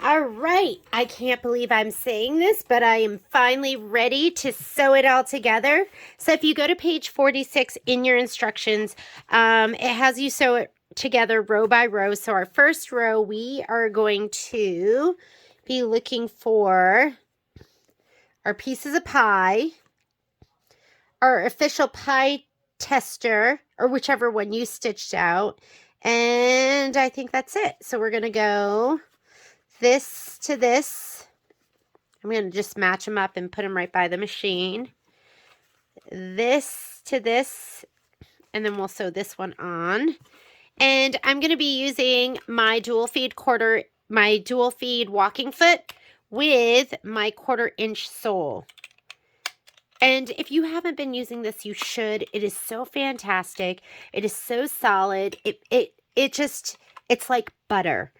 All right, I can't believe I'm saying this, but I am finally ready to sew it all together. So if you go to page 46 in your instructions, it has you sew it together row by row. So our first row, we are going to be looking for our pieces of pie, our official pie tester, or whichever one you stitched out. And I think that's it. So we're going to go this to this. I'm going to just match them up and put them right by the machine. This to this, and then we'll sew this one on. And I'm going to be using my dual feed walking foot with my 1/4 inch sole. And if you haven't been using this, you should. It is so fantastic. It is so solid. It's like butter.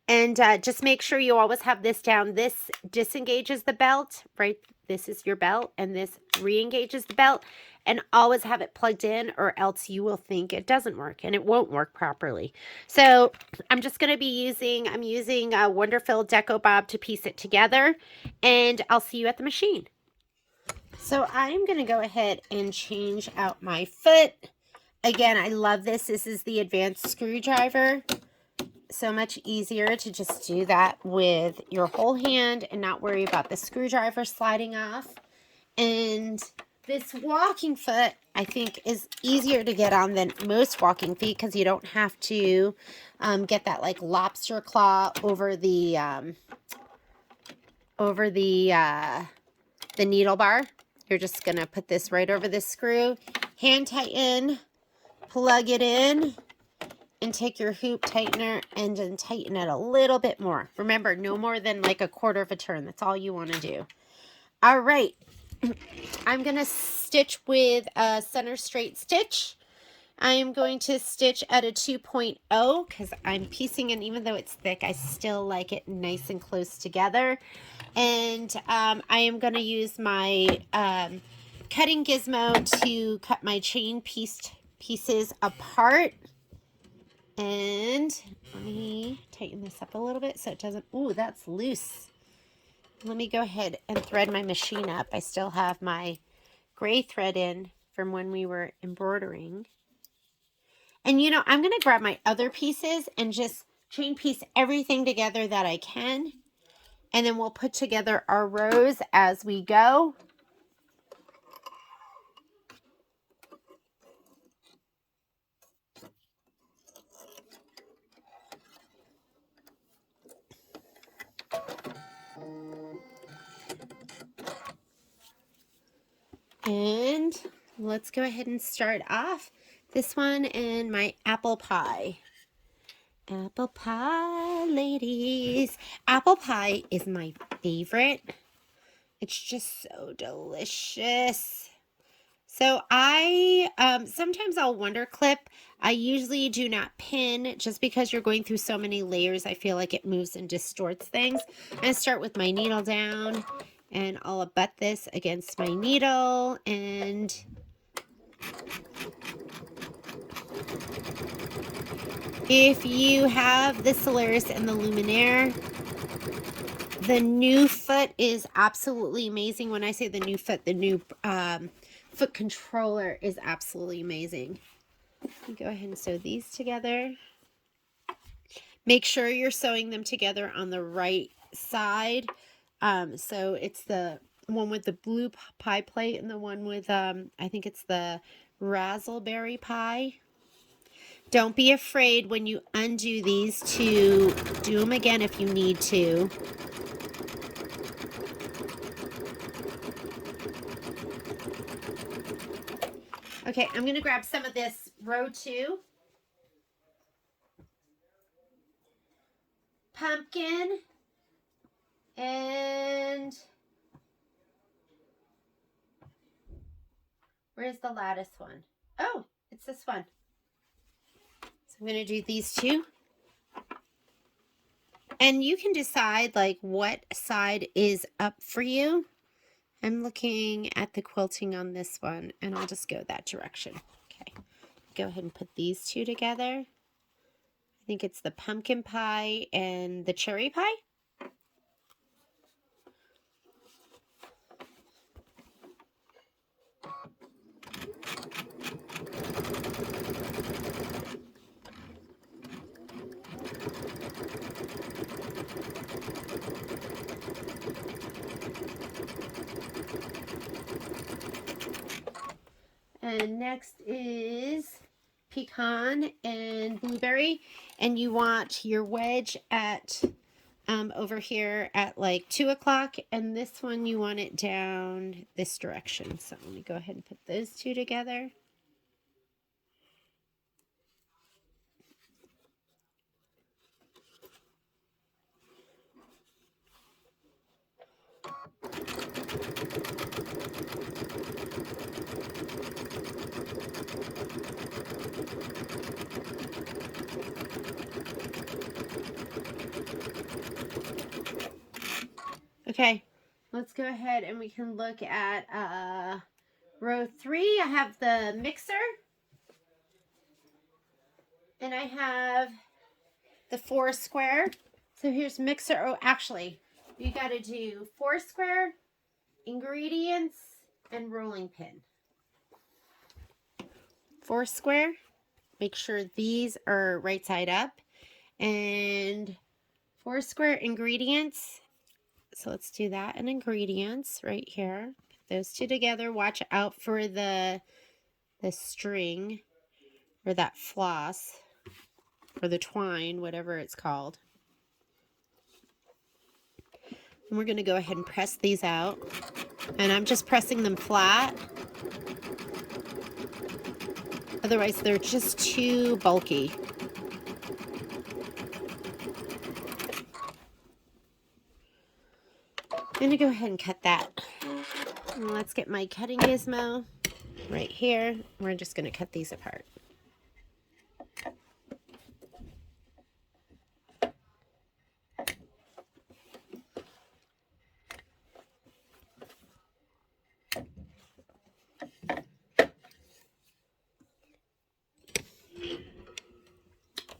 And just make sure you always have this down. This disengages the belt, right? This is your belt, and this re-engages the belt. And always have it plugged in, or else you will think it doesn't work, and it won't work properly. So I'm just going to be using a Wonderful Deco Bob to piece it together, and I'll see you at the machine. So I'm going to go ahead and change out my foot. Again, I love this. This is the advanced screwdriver. So much easier to just do that with your whole hand and not worry about the screwdriver sliding off. And this walking foot, I think, is easier to get on than most walking feet because you don't have to get that like lobster claw over the needle bar. You're just going to put this right over this screw, hand tighten, plug it in, and take your hoop tightener and then tighten it a little bit more. Remember, no more than like 1/4 of a turn. That's all you want to do. All right. I'm going to stitch with a center straight stitch. I am going to stitch at a 2.0 because I'm piecing it. Even though it's thick, I still like it nice and close together. And I am going to use my cutting gizmo to cut my chain pieces apart. And let me tighten this up a little bit so it doesn't, ooh, that's loose. Let me go ahead and thread my machine up. I still have my gray thread in from when we were embroidering. And you know, I'm going to grab my other pieces and just chain piece everything together that I can. And then we'll put together our rows as we go. And let's go ahead and start off this one in my apple pie. Apple pie, ladies. Apple pie is my favorite. It's just so delicious. So I, sometimes I'll wonder clip. I usually do not pin just because you're going through so many layers. I feel like it moves and distorts things. I start with my needle down and I'll abut this against my needle and if you have the Solaris and the Luminaire, the new foot is absolutely amazing. When I say the new foot, the new foot controller is absolutely amazing. You go ahead and sew these together. Make sure you're sewing them together on the right side. So it's the one with the blue pie plate and the one with, I think it's the raspberry pie. Don't be afraid when you undo these to do them again if you need to. Okay, I'm going to grab some of this row 2. Pumpkin. And where's the lattice one? Oh, it's this one. So I'm going to do these 2. And you can decide like what side is up for you. I'm looking at the quilting on this one and I'll just go that direction. Okay, go ahead and put these 2 together. I think it's the pumpkin pie and the cherry pie. And next is pecan and blueberry. And you want your wedge at over here at like 2 o'clock. And this one you want it down this direction. So let me go ahead and put those two together. Okay, let's go ahead and we can look at row 3. I have the mixer. And I have the 4 square. So here's mixer. Oh, actually, you got to do 4 square, ingredients, and rolling pin. 4 square. Make sure these are right side up. And 4 square ingredients. So let's do that and ingredients right here. Put those two together. Watch out for the string or that floss or the twine, whatever it's called. And we're going to go ahead and press these out. And I'm just pressing them flat. Otherwise, they're just too bulky. I'm going to go ahead and cut that. And let's get my cutting gizmo right here. We're just going to cut these apart.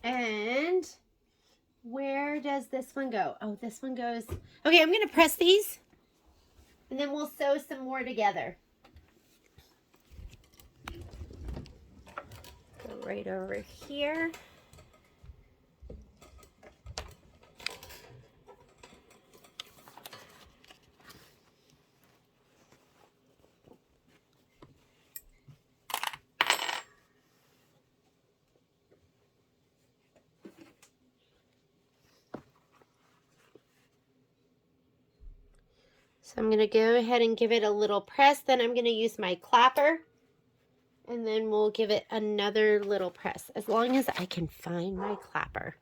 And where does this one go? Oh, this one goes... Okay, I'm going to press these. And then we'll sew some more together. Go right over here. So I'm going to go ahead and give it a little press. Then I'm going to use my clapper. And then we'll give it another little press. As long as I can find my clapper.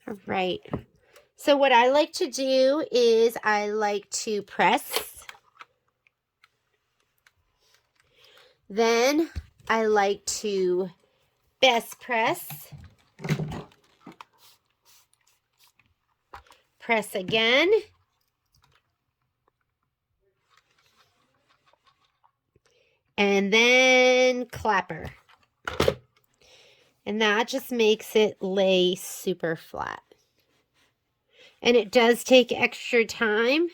All right. So what I like to do is I like to press. Then I like to best press. Press again. And then clapper. And that just makes it lay super flat. And it does take extra time,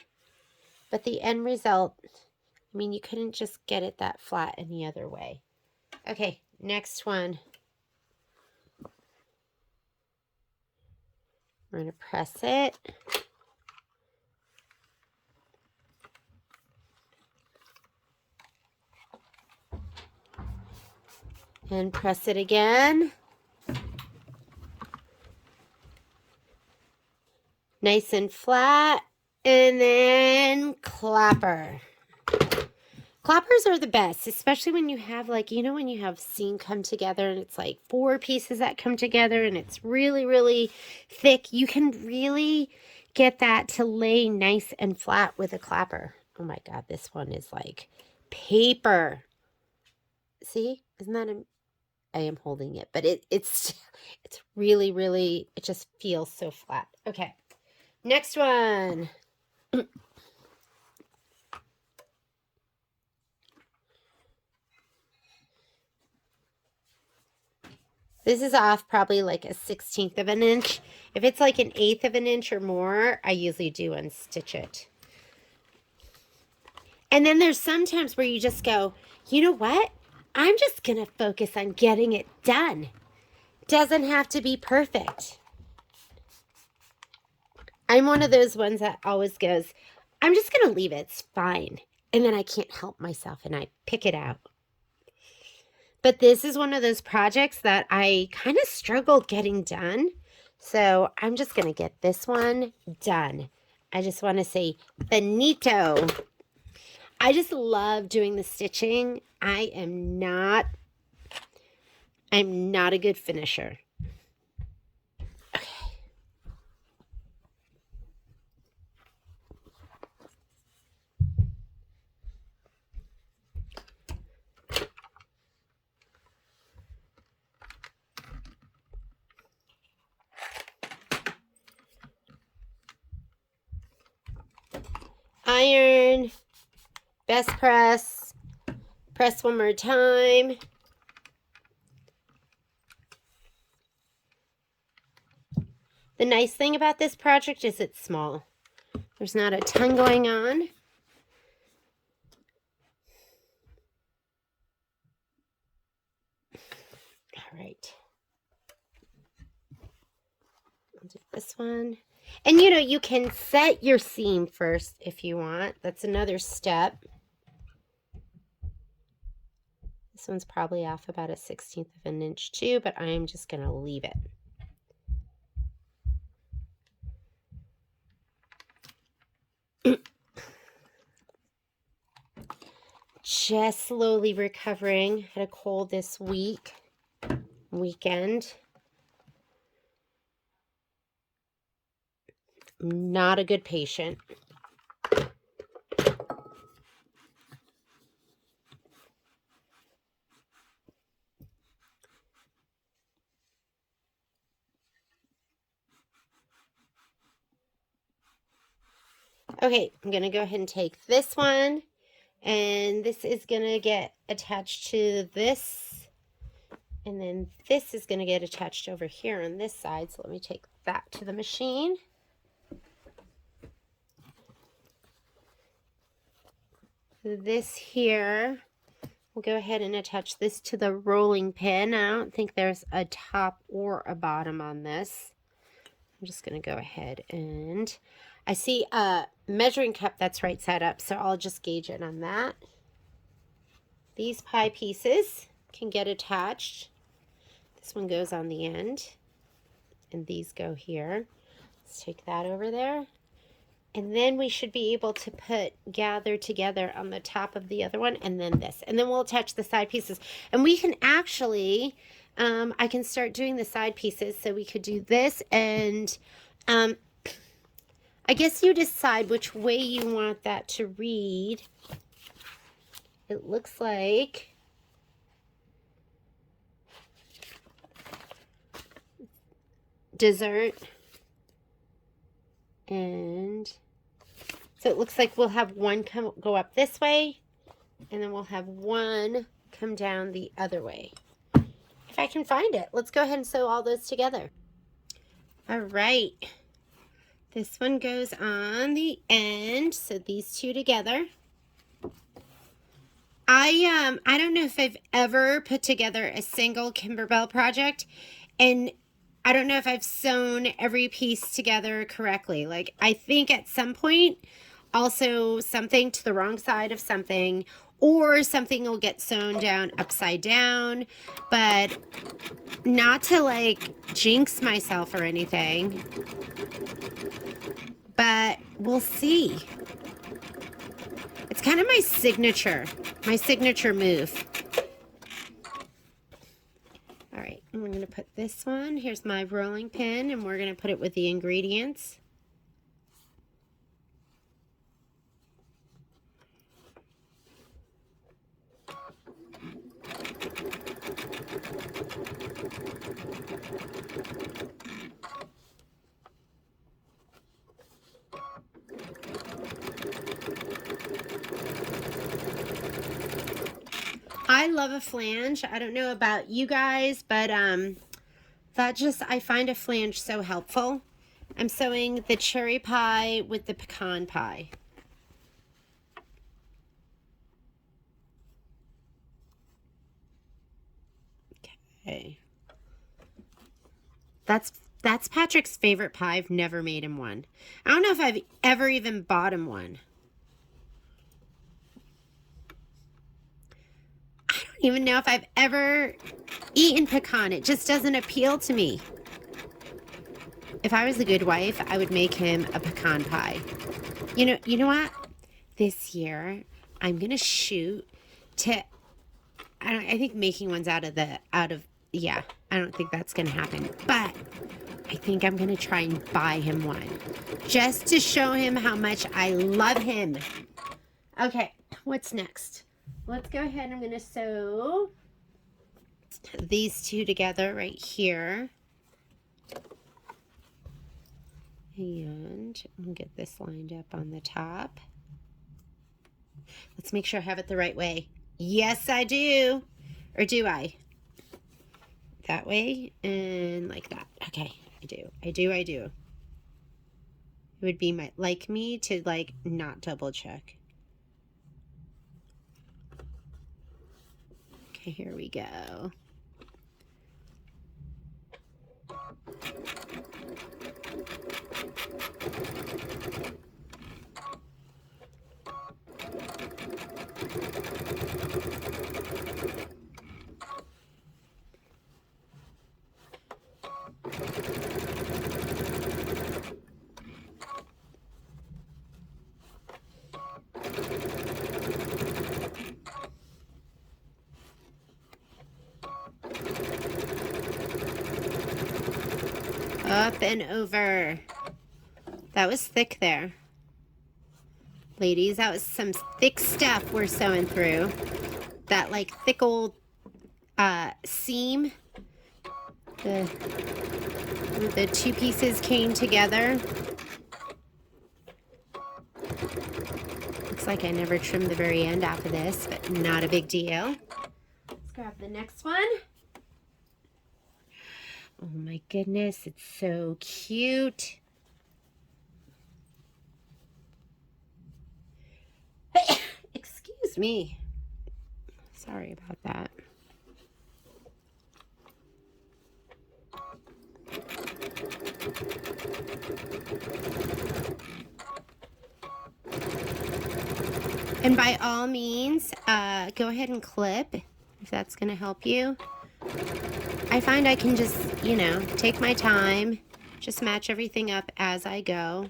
but the end result, I mean, you couldn't just get it that flat any other way. Okay, next one. We're going to press it. And press it again. Nice and flat. And then clapper. Clappers are the best, especially when you have like, you know, when you have seam come together and it's like 4 pieces that come together and it's really, really thick. You can really get that to lay nice and flat with a clapper. Oh my God, this one is like paper. See, isn't that I am holding it, but it's really, really, it just feels so flat. Okay, next one. This is off probably like a 1/16 of an inch. If it's like an 1/8 of an inch or more, I usually do unstitch it. And then there's sometimes where you just go, you know what? I'm just going to focus on getting it done. Doesn't have to be perfect. I'm one of those ones that always goes, I'm just going to leave it. It's fine. And then I can't help myself and I pick it out. But this is one of those projects that I kind of struggled getting done. So I'm just going to get this one done. I just want to say finito. I just love doing the stitching. I'm not a good finisher. Okay. Iron, best press, press one more time. The nice thing about this project is it's small. There's not a ton going on. All right. I'll do this one. And you know, you can set your seam first if you want. That's another step. This one's probably off about a 1/16 of an inch too, but I'm just going to leave it. Just slowly recovering. Had a cold this weekend. Not a good patient. Okay, I'm going to go ahead and take this one, and this is going to get attached to this, and then this is going to get attached over here on this side. So let me take that to the machine. This here, we'll go ahead and attach this to the rolling pin. I don't think there's a top or a bottom on this. I'm just going to go ahead and I see a measuring cup that's right side up, so I'll just gauge it on that. These pie pieces can get attached. This one goes on the end, and these go here. Let's take that over there. And then we should be able to gather together on the top of the other one, and then this. And then we'll attach the side pieces. And we can actually, I can start doing the side pieces. So we could do this, and I guess you decide which way you want that to read. It looks like dessert. And so it looks like we'll have one go up this way, and then we'll have one come down the other way. If I can find it. Let's go ahead and sew all those together. All right. This one goes on the end, so these two together. I don't know if I've ever put together a single Kimberbell project, and I don't know if I've sewn every piece together correctly. Like, I think at some point I'll sew something to the wrong side of something, or something will get sewn down upside down, but not to like jinx myself or anything. But we'll see. It's kind of my signature move. All right, and we're going to put this one. Here's my rolling pin, and we're going to put it with the ingredients. I love a flange. I don't know about you guys, but I find a flange so helpful. I'm sewing the cherry pie with the pecan pie. Okay. That's Patrick's favorite pie. I've never made him one. I don't know if I've ever even bought him one. I don't even know if I've ever eaten pecan. It just doesn't appeal to me. If I was a good wife, I would make him a pecan pie. You know what? This year, I'm gonna shoot to. I think making ones yeah. I don't think that's gonna happen. But I think I'm gonna try and buy him one, just to show him how much I love him. Okay, what's next? Let's go ahead. I'm gonna sew these two together right here. And I'm gonna get this lined up on the top. Let's make sure I have it the right way. Yes, I do. Or do I? That way and like that. Okay, I do. It would be like me to like not double check. Okay, here we go. Up and over. That was thick there. Ladies, that was some thick stuff we're sewing through. That like thick old seam. The two pieces came together. Looks like I never trimmed the very end off of this, but not a big deal. Let's grab the next one. Oh my goodness, it's so cute. Excuse me. Sorry about that. And by all means, go ahead and clip if that's going to help you. I find I can just, take my time, just match everything up as I go.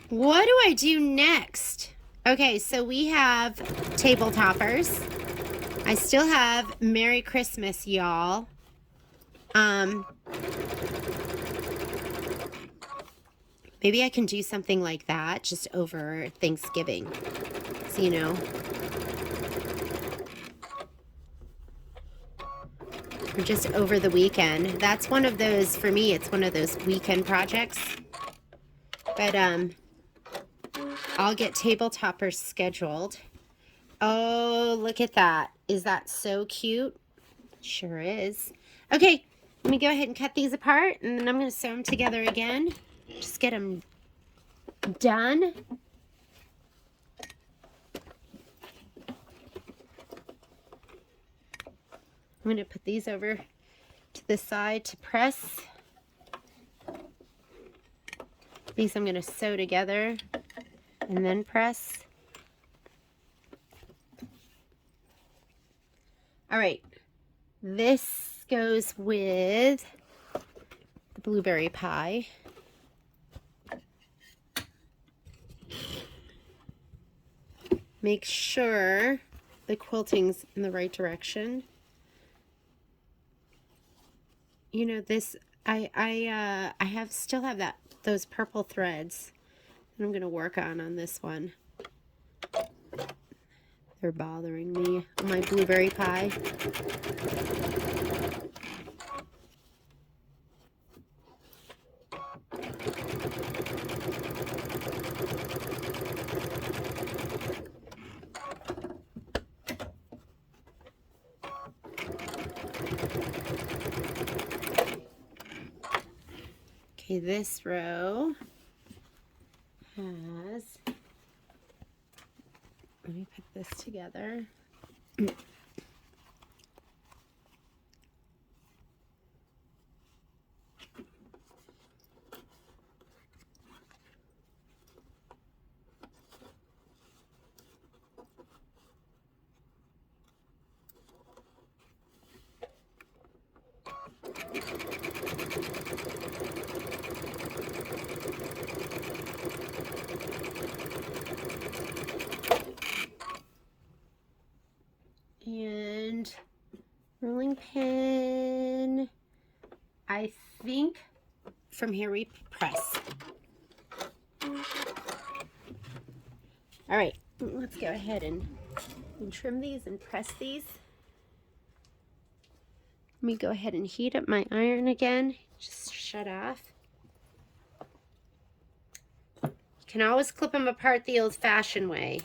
What do I do next? Okay, so we have table toppers. I still have Merry Christmas, y'all. Maybe I can do something like that just over Thanksgiving. So, or just over the weekend. That's one of those, for me, it's one of those weekend projects. But I'll get table toppers scheduled. Oh, look at that. Is that so cute? Sure is. Okay, let me go ahead and cut these apart, and then I'm going to sew them together again. Just get them done. I'm going to put these over to the side to press. These I'm going to sew together and then press. All right, this goes with the blueberry pie. Make sure the quilting's in the right direction. This I still have those purple threads that I'm gonna work on this one. They're bothering me on my blueberry pie. Okay, this row has, let me put this together. And rolling pin, I think from here we press. All right, let's go ahead and trim these and press these. Let me go ahead and heat up my iron again. Just shut off. You can always clip them apart the old-fashioned way.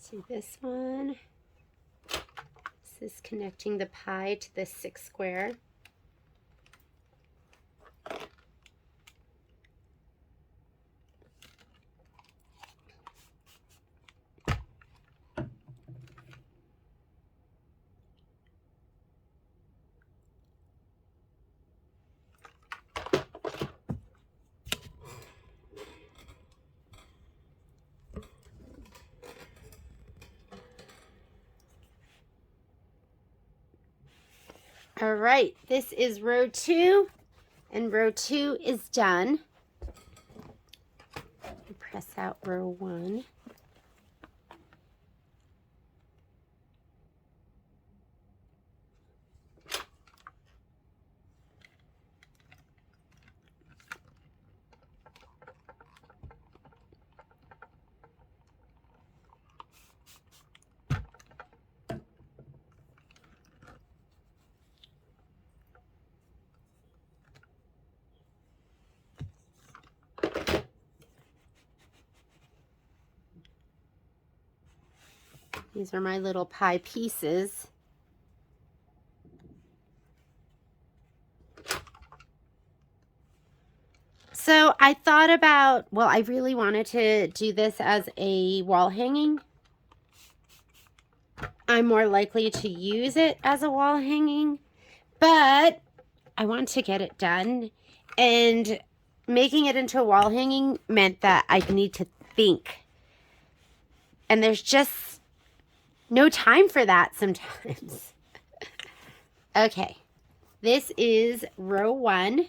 See this one? This is connecting the pie to this 6 square. All right, this is row 2, and row 2 is done. Press out row 1. These are my little pie pieces. So I thought about, well, I really wanted to do this as a wall hanging. I'm more likely to use it as a wall hanging, but I want to get it done. And making it into a wall hanging meant that I'd need to think. And there's just no time for that sometimes. Okay, this is row 1.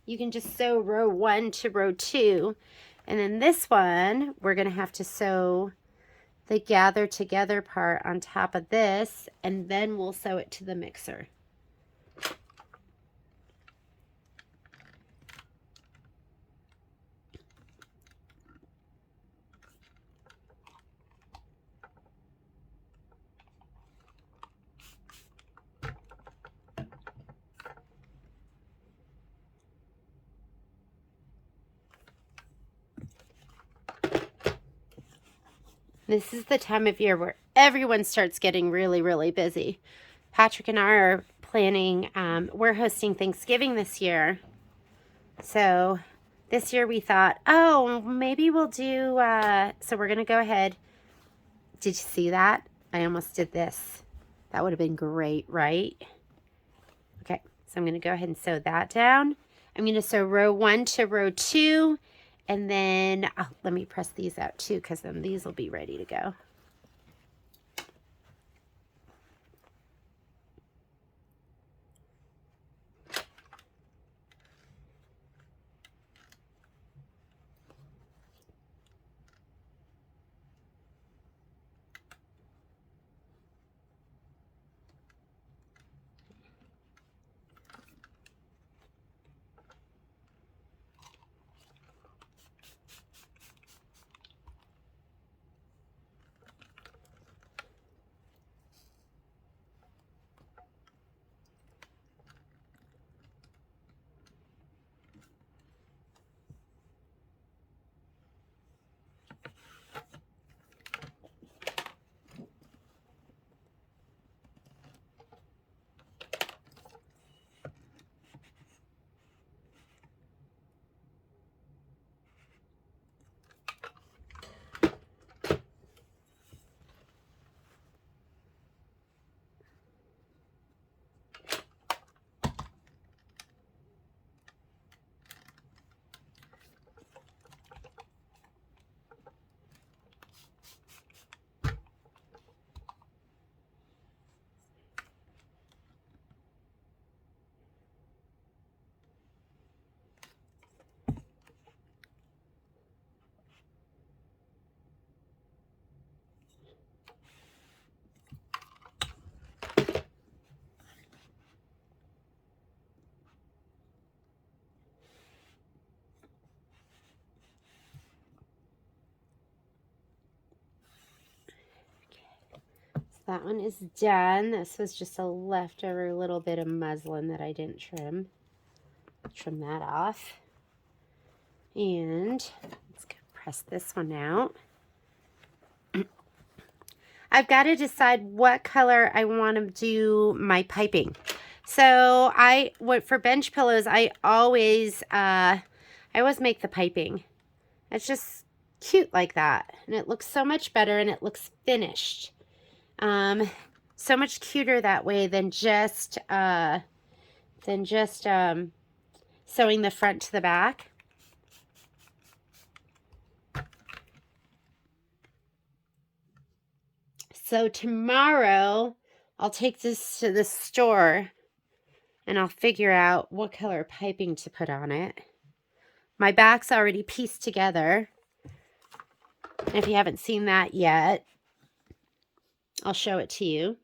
You can just sew row 1 to row 2. And then this one, we're going to have to sew the gather together part on top of this, and then we'll sew it to the mixer. This is the time of year where everyone starts getting really, really busy. Patrick and I are planning, we're hosting Thanksgiving this year. So this year we thought, oh, maybe we'll do, so we're going to go ahead. Did you see that? I almost did this. That would have been great, right? Okay, so I'm going to go ahead and sew that down. I'm going to sew row 1 to row 2. And then, let me press these out too, because then these will be ready to go. that one is done. This was just a leftover little bit of muslin that I didn't trim. Trim that off. And let's go press this one out. I've got to decide what color I want to do my piping. So for bench pillows, I always make the piping. It's just cute like that, and it looks so much better, and it looks finished. So much cuter that way than just sewing the front to the back. So tomorrow I'll take this to the store and I'll figure out what color piping to put on it. My back's already pieced together. And if you haven't seen that yet, I'll show it to you.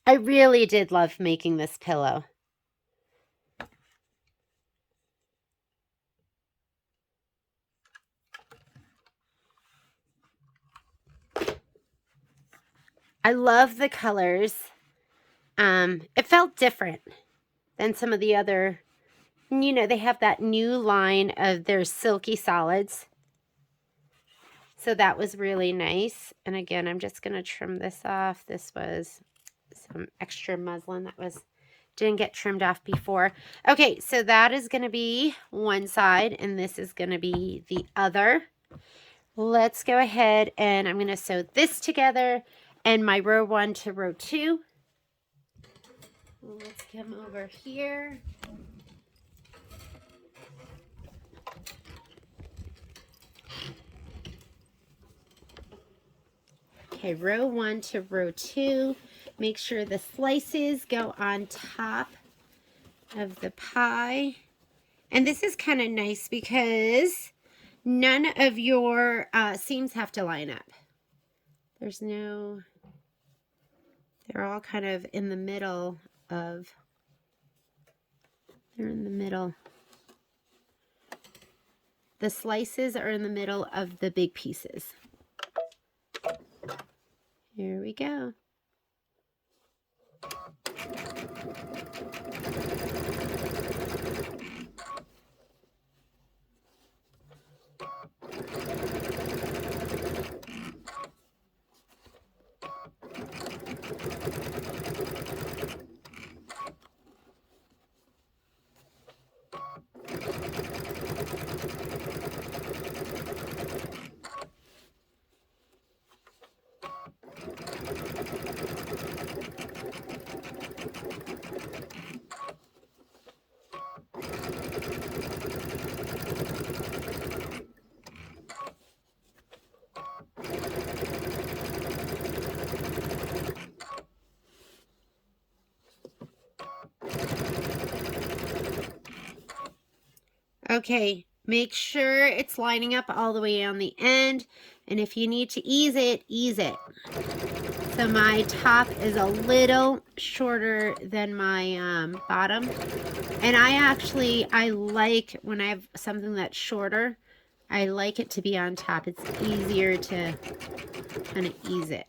I really did love making this pillow. I love the colors. It felt different than some of the other, you know, they have that new line of their silky solids. So that was really nice. And again, I'm just going to trim this off. This was some extra muslin that didn't get trimmed off before. Okay, so that is going to be one side, and this is going to be the other. Let's go ahead and I'm going to sew this together and my row 1 to row 2. Let's come over here. Okay, row 1 to row 2. Make sure the slices go on top of the pie. And this is kind of nice because none of your seams have to line up. They're all kind of in the middle of, the slices are in the middle of the big pieces. Here we go. Okay, make sure it's lining up all the way on the end, and if you need to ease it, ease it. So my top is a little shorter than my bottom, and I like when I have something that's shorter, I like it to be on top. It's easier to kind of ease it.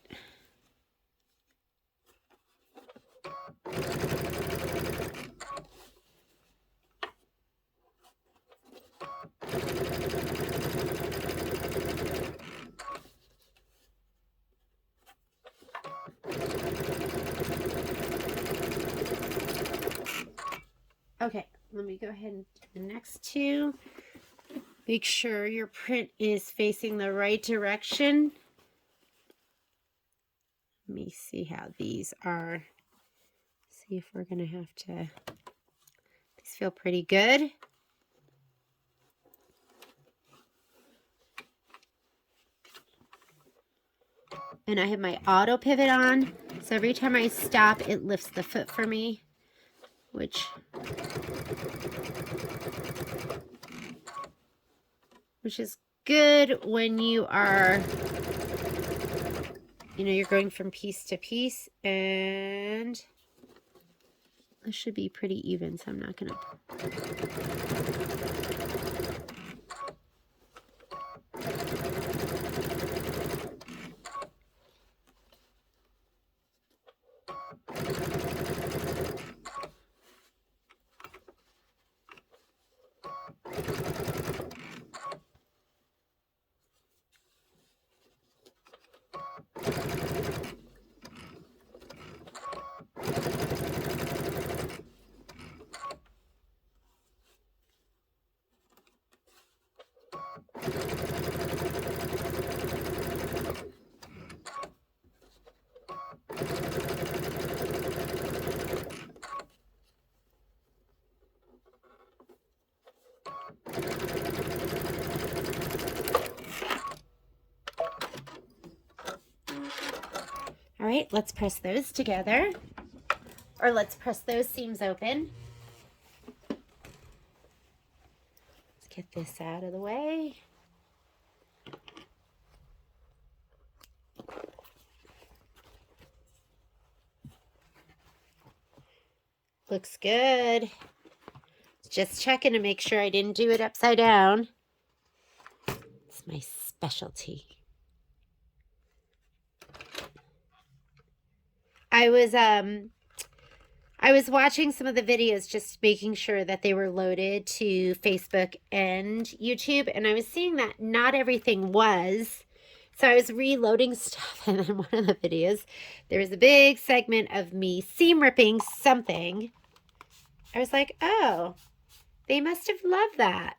Okay, let me go ahead and do the next two. Make sure your print is facing the right direction. Let me see how these are. See if we're going to have to... These feel pretty good. And I have my auto pivot on, so every time I stop, it lifts the foot for me, which is good when you are, you know, you're going from piece to piece, and this should be pretty even, so I'm not gonna. All right, let's press those together, or let's press those seams open. Let's get this out of the way. Looks good. Just checking to make sure I didn't do it upside down. It's my specialty. I was watching some of the videos, just making sure that they were loaded to Facebook and YouTube, and I was seeing that not everything was. So I was reloading stuff, and in one of the videos, there was a big segment of me seam ripping something. I was like, oh, they must have loved that.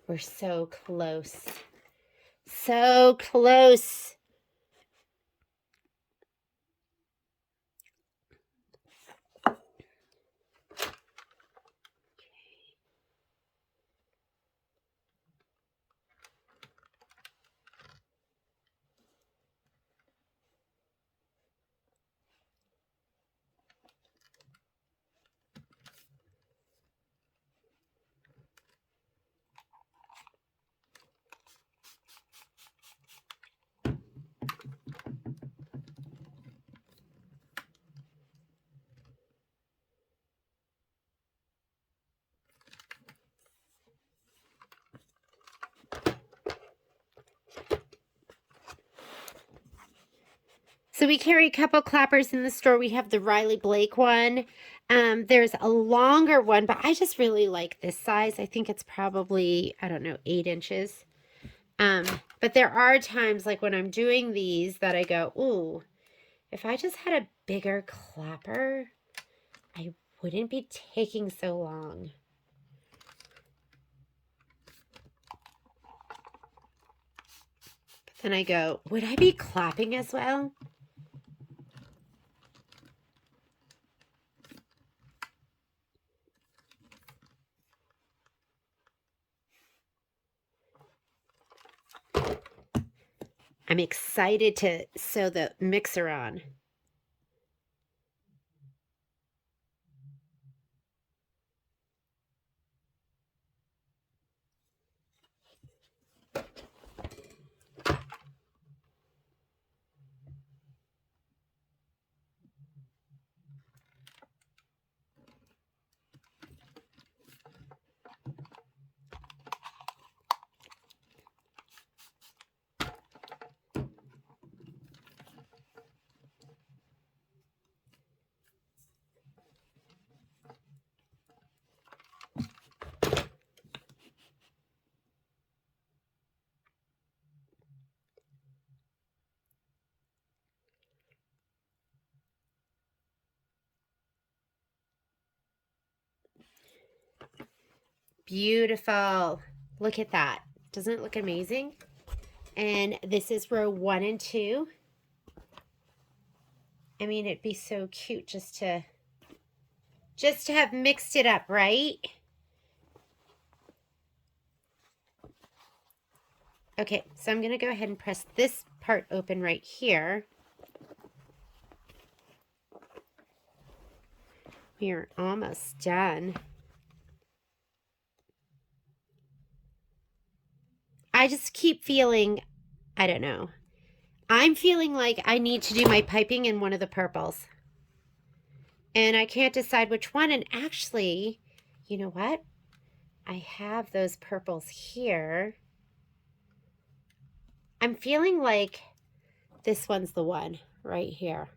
We're so close. So close. So we carry a couple clappers in the store. We have the Riley Blake one. There's a longer one, but I just really like this size. I think it's probably, I don't know, 8 inches. But there are times like when I'm doing these that I go, ooh, if I just had a bigger clapper, I wouldn't be taking so long. But then I go, would I be clapping as well? I'm excited to sew the mixer on. Beautiful. Look at that. Doesn't it look amazing? And this is row 1 and 2. I mean, it'd be so cute just to have mixed it up, right? Okay, so I'm going to go ahead and press this part open right here. We are almost done. I just keep feeling, I don't know. I'm feeling like I need to do my piping in one of the purples. And I can't decide which one. And actually, you know what? I have those purples here. I'm feeling like this one's the one right here.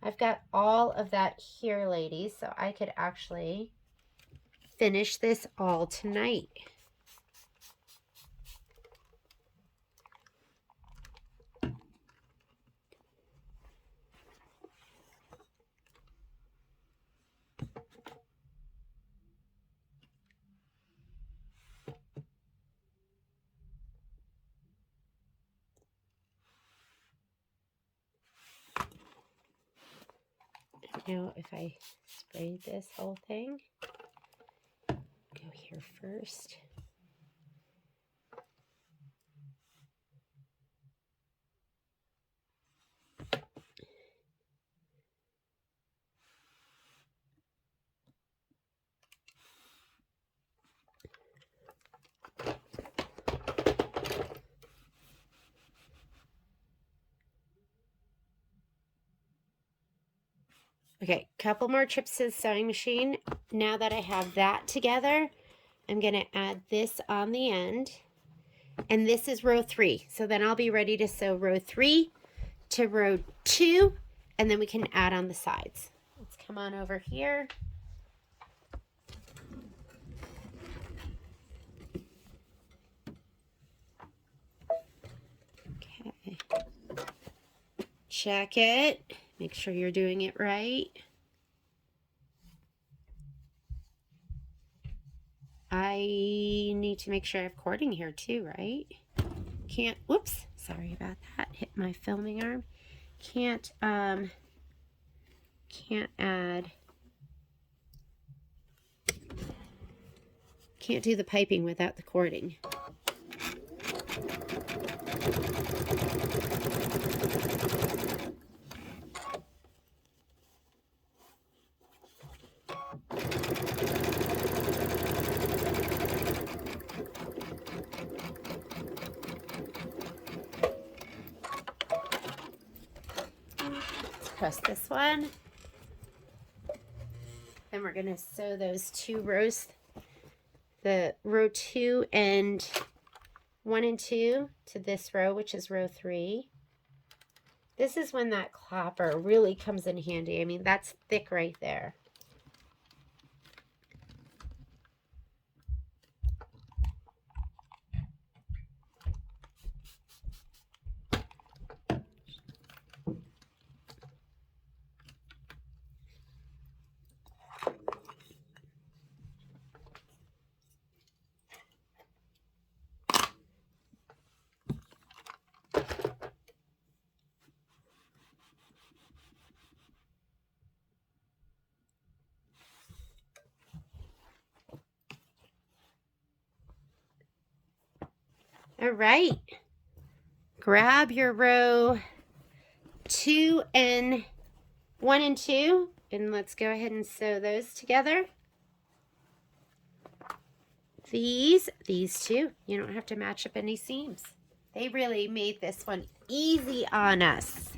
I've got all of that here, ladies, so I could actually finish this all tonight. Now, if I spray this whole thing, go here first. Okay, couple more trips to the sewing machine. Now that I have that together, I'm going to add this on the end. And this is row 3. So then I'll be ready to sew row 3 to row 2, and then we can add on the sides. Let's come on over here. Okay. Check it. Make sure you're doing it right. I need to make sure I have cording here too, right? Can't, whoops, sorry about that. Hit my filming arm. Can't add. Can't do the piping without the cording. Press this one. Then we're going to sew those 2 rows, the row 2 and 1 and 2 to this row, which is row 3. This is when that clapper really comes in handy. I mean, that's thick right there. All right, grab your row 2 and 1 and 2, and let's go ahead and sew those together. These 2, you don't have to match up any seams. They really made this one easy on us.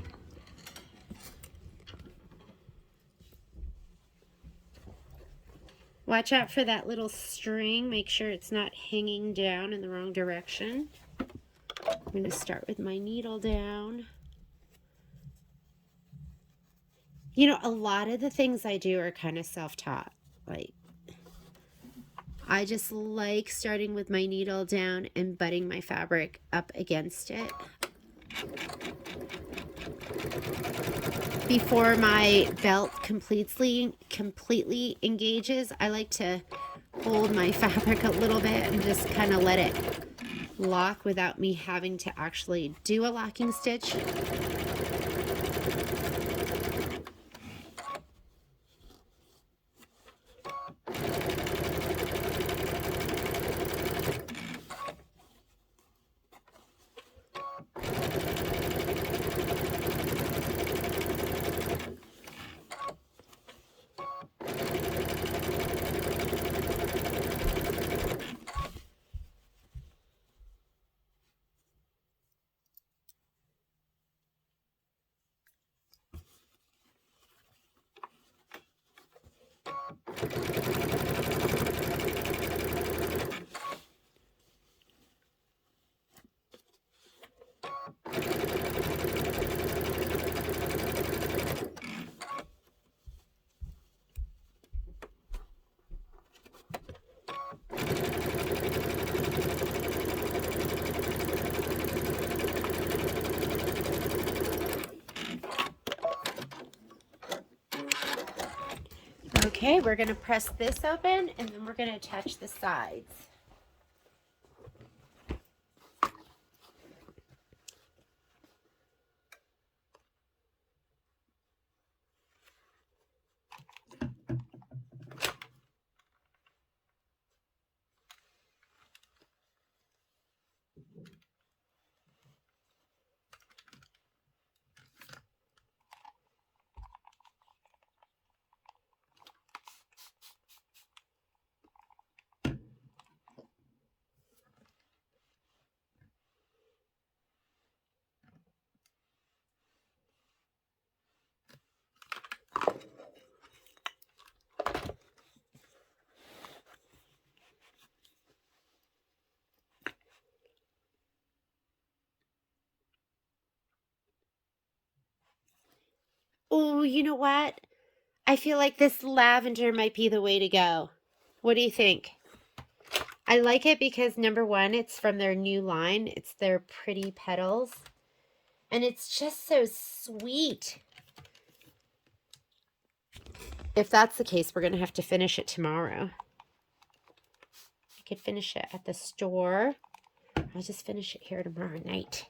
Watch out for that little string. Make sure it's not hanging down in the wrong direction. I'm going to start with my needle down. You know, a lot of the things I do are kind of self-taught. Like, I just like starting with my needle down and butting my fabric up against it. Before my belt completely engages, I like to hold my fabric a little bit and just kind of let it lock without me having to actually do a locking stitch. Okay, we're going to press this open and then we're going to attach the sides. Oh, you know what? I feel like this lavender might be the way to go. What do you think? I like it because number one, it's from their new line. It's their pretty petals. And it's just so sweet. If that's the case, we're going to have to finish it tomorrow. I could finish it at the store. I'll just finish it here tomorrow night.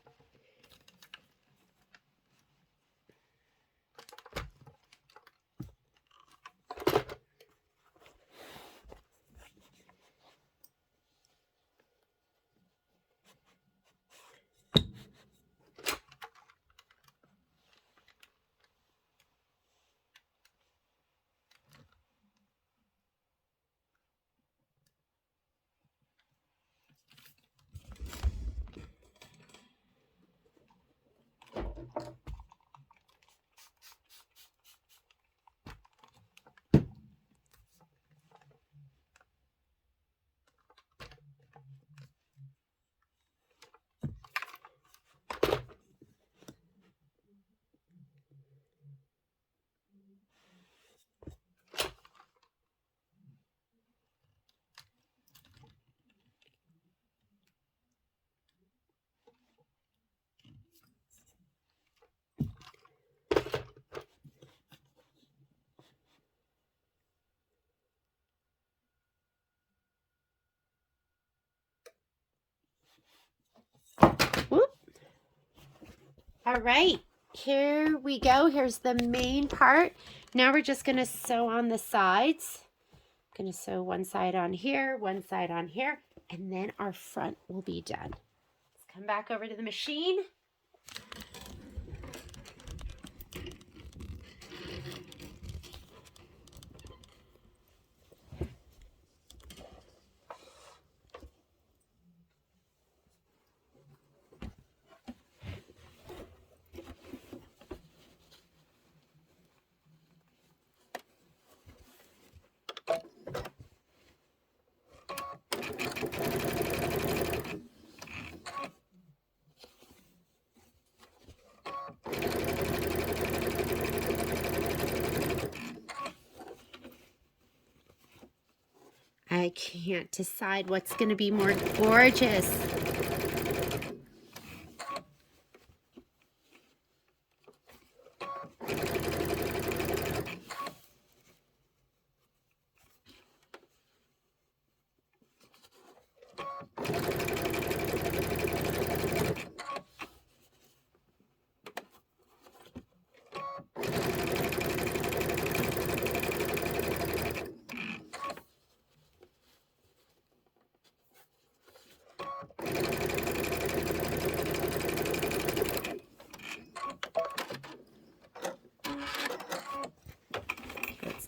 Whoop. All right, here we go. Here's the main part. Now we're just going to sew on the sides. I'm going to sew one side on here, and then our front will be done. Let's come back over to the machine. I can't decide what's going to be more gorgeous.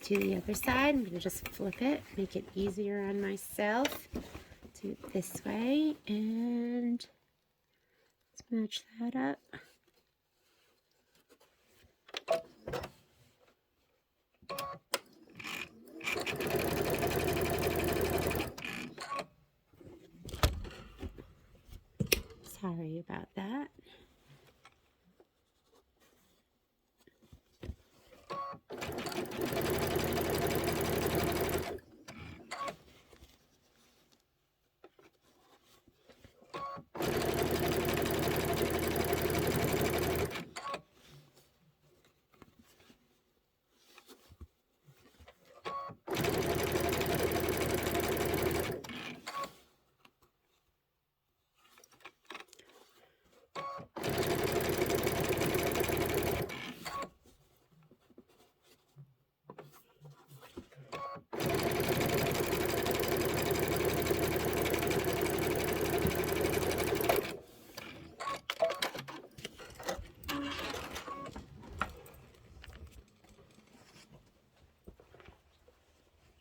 do the other side. I'm going to just flip it, make it easier on myself. Do it this way, and let's match that up. Sorry about that.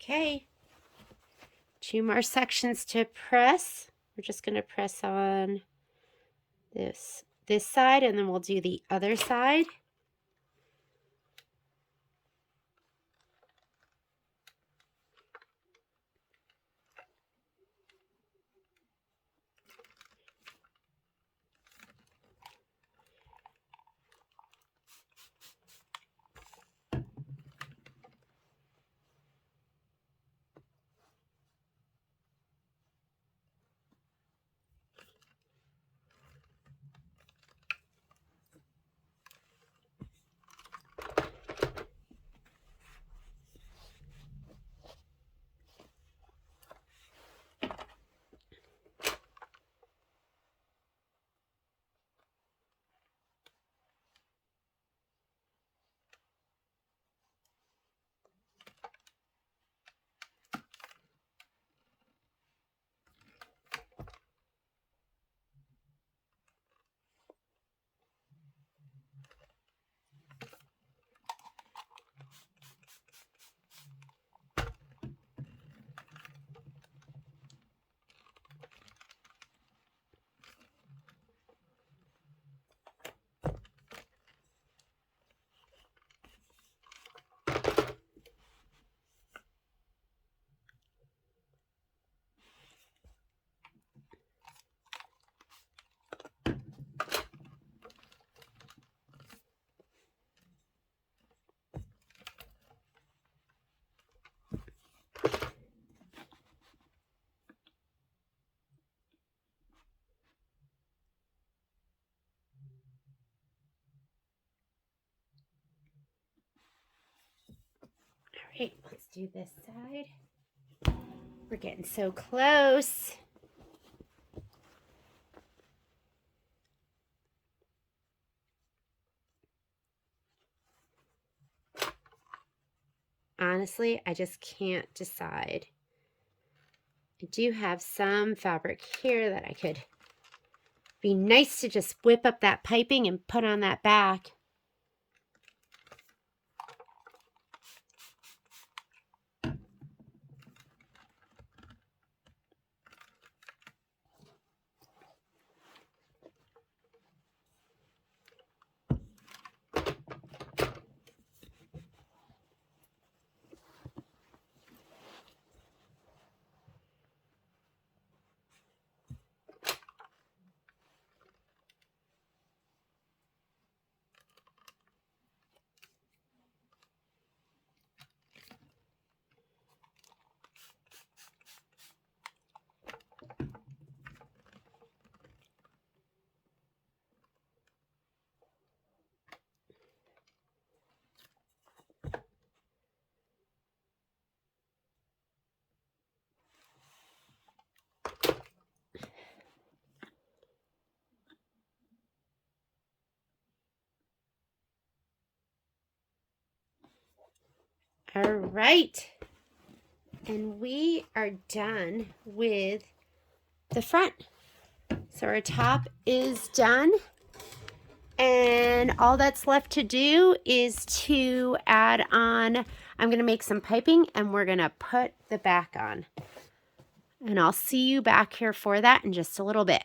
Okay, 2 more sections to press. We're just going to press on this side, and then we'll do the other side. All right, let's do this side. We're getting so close. Honestly, I just can't decide. I do have some fabric here that I could be nice to just whip up that piping and put on that back. All right, and we are done with the front. So our top is done. And all that's left to do is to add on, I'm going to make some piping and we're going to put the back on. And I'll see you back here for that in just a little bit.